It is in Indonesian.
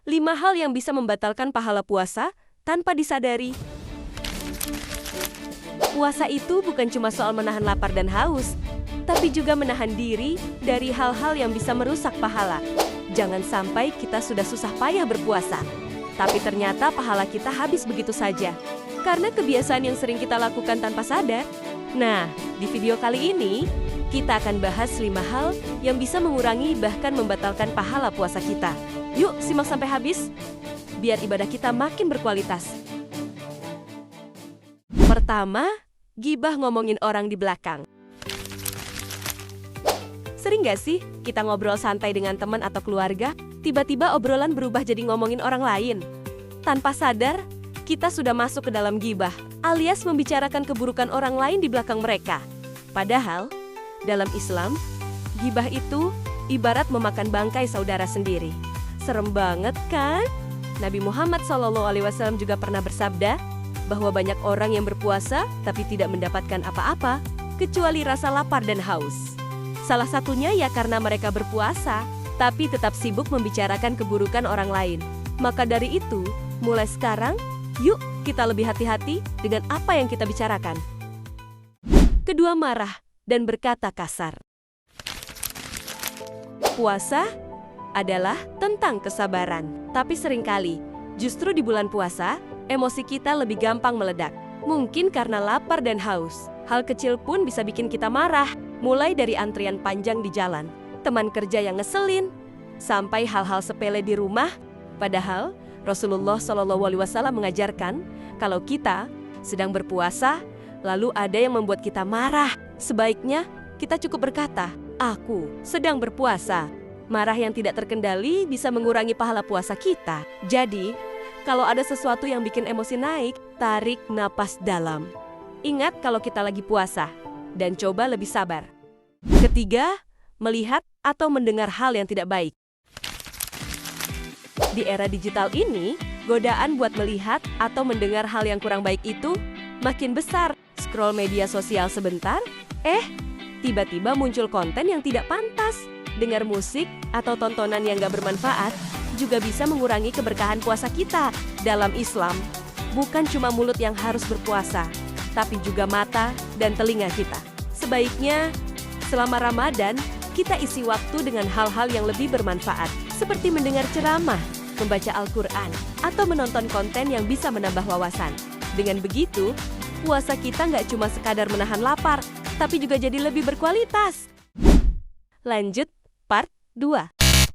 5 hal yang bisa membatalkan pahala puasa tanpa disadari. Puasa itu bukan cuma soal menahan lapar dan haus, tapi juga menahan diri dari hal-hal yang bisa merusak pahala. Jangan sampai kita sudah susah payah berpuasa, tapi ternyata pahala kita habis begitu saja, karena kebiasaan yang sering kita lakukan tanpa sadar. Nah, di video kali ini, kita akan bahas 5 hal yang bisa mengurangi bahkan membatalkan pahala puasa kita. Yuk, simak sampai habis, biar ibadah kita makin berkualitas. Pertama, gibah ngomongin orang di belakang. Sering gak sih kita ngobrol santai dengan teman atau keluarga, tiba-tiba obrolan berubah jadi ngomongin orang lain? Tanpa sadar, kita sudah masuk ke dalam gibah, alias membicarakan keburukan orang lain di belakang mereka. Padahal, dalam Islam, gibah itu ibarat memakan bangkai saudara sendiri. Serem banget kan? Nabi Muhammad SAW juga pernah bersabda bahwa banyak orang yang berpuasa tapi tidak mendapatkan apa-apa, kecuali rasa lapar dan haus. Salah satunya ya karena mereka berpuasa, tapi tetap sibuk membicarakan keburukan orang lain. Maka dari itu, mulai sekarang, yuk kita lebih hati-hati dengan apa yang kita bicarakan. Kedua, marah dan berkata kasar. Puasa adalah tentang kesabaran. Tapi seringkali, justru di bulan puasa, emosi kita lebih gampang meledak. Mungkin karena lapar dan haus. Hal kecil pun bisa bikin kita marah. Mulai dari antrian panjang di jalan, teman kerja yang ngeselin, sampai hal-hal sepele di rumah. Padahal, Rasulullah SAW mengajarkan, kalau kita sedang berpuasa, lalu ada yang membuat kita marah, sebaiknya kita cukup berkata, "Aku sedang berpuasa." Marah yang tidak terkendali bisa mengurangi pahala puasa kita. Jadi, kalau ada sesuatu yang bikin emosi naik, tarik napas dalam. Ingat kalau kita lagi puasa, dan coba lebih sabar. Ketiga, melihat atau mendengar hal yang tidak baik. Di era digital ini, godaan buat melihat atau mendengar hal yang kurang baik itu makin besar. Scroll media sosial sebentar, tiba-tiba muncul konten yang tidak pantas. Dengar musik atau tontonan yang gak bermanfaat juga bisa mengurangi keberkahan puasa kita. Dalam Islam, bukan cuma mulut yang harus berpuasa, tapi juga mata dan telinga kita. Sebaiknya, selama Ramadan, kita isi waktu dengan hal-hal yang lebih bermanfaat, seperti mendengar ceramah, membaca Al-Quran, atau menonton konten yang bisa menambah wawasan. Dengan begitu, puasa kita nggak cuma sekadar menahan lapar, tapi juga jadi lebih berkualitas. Lanjut, part 2.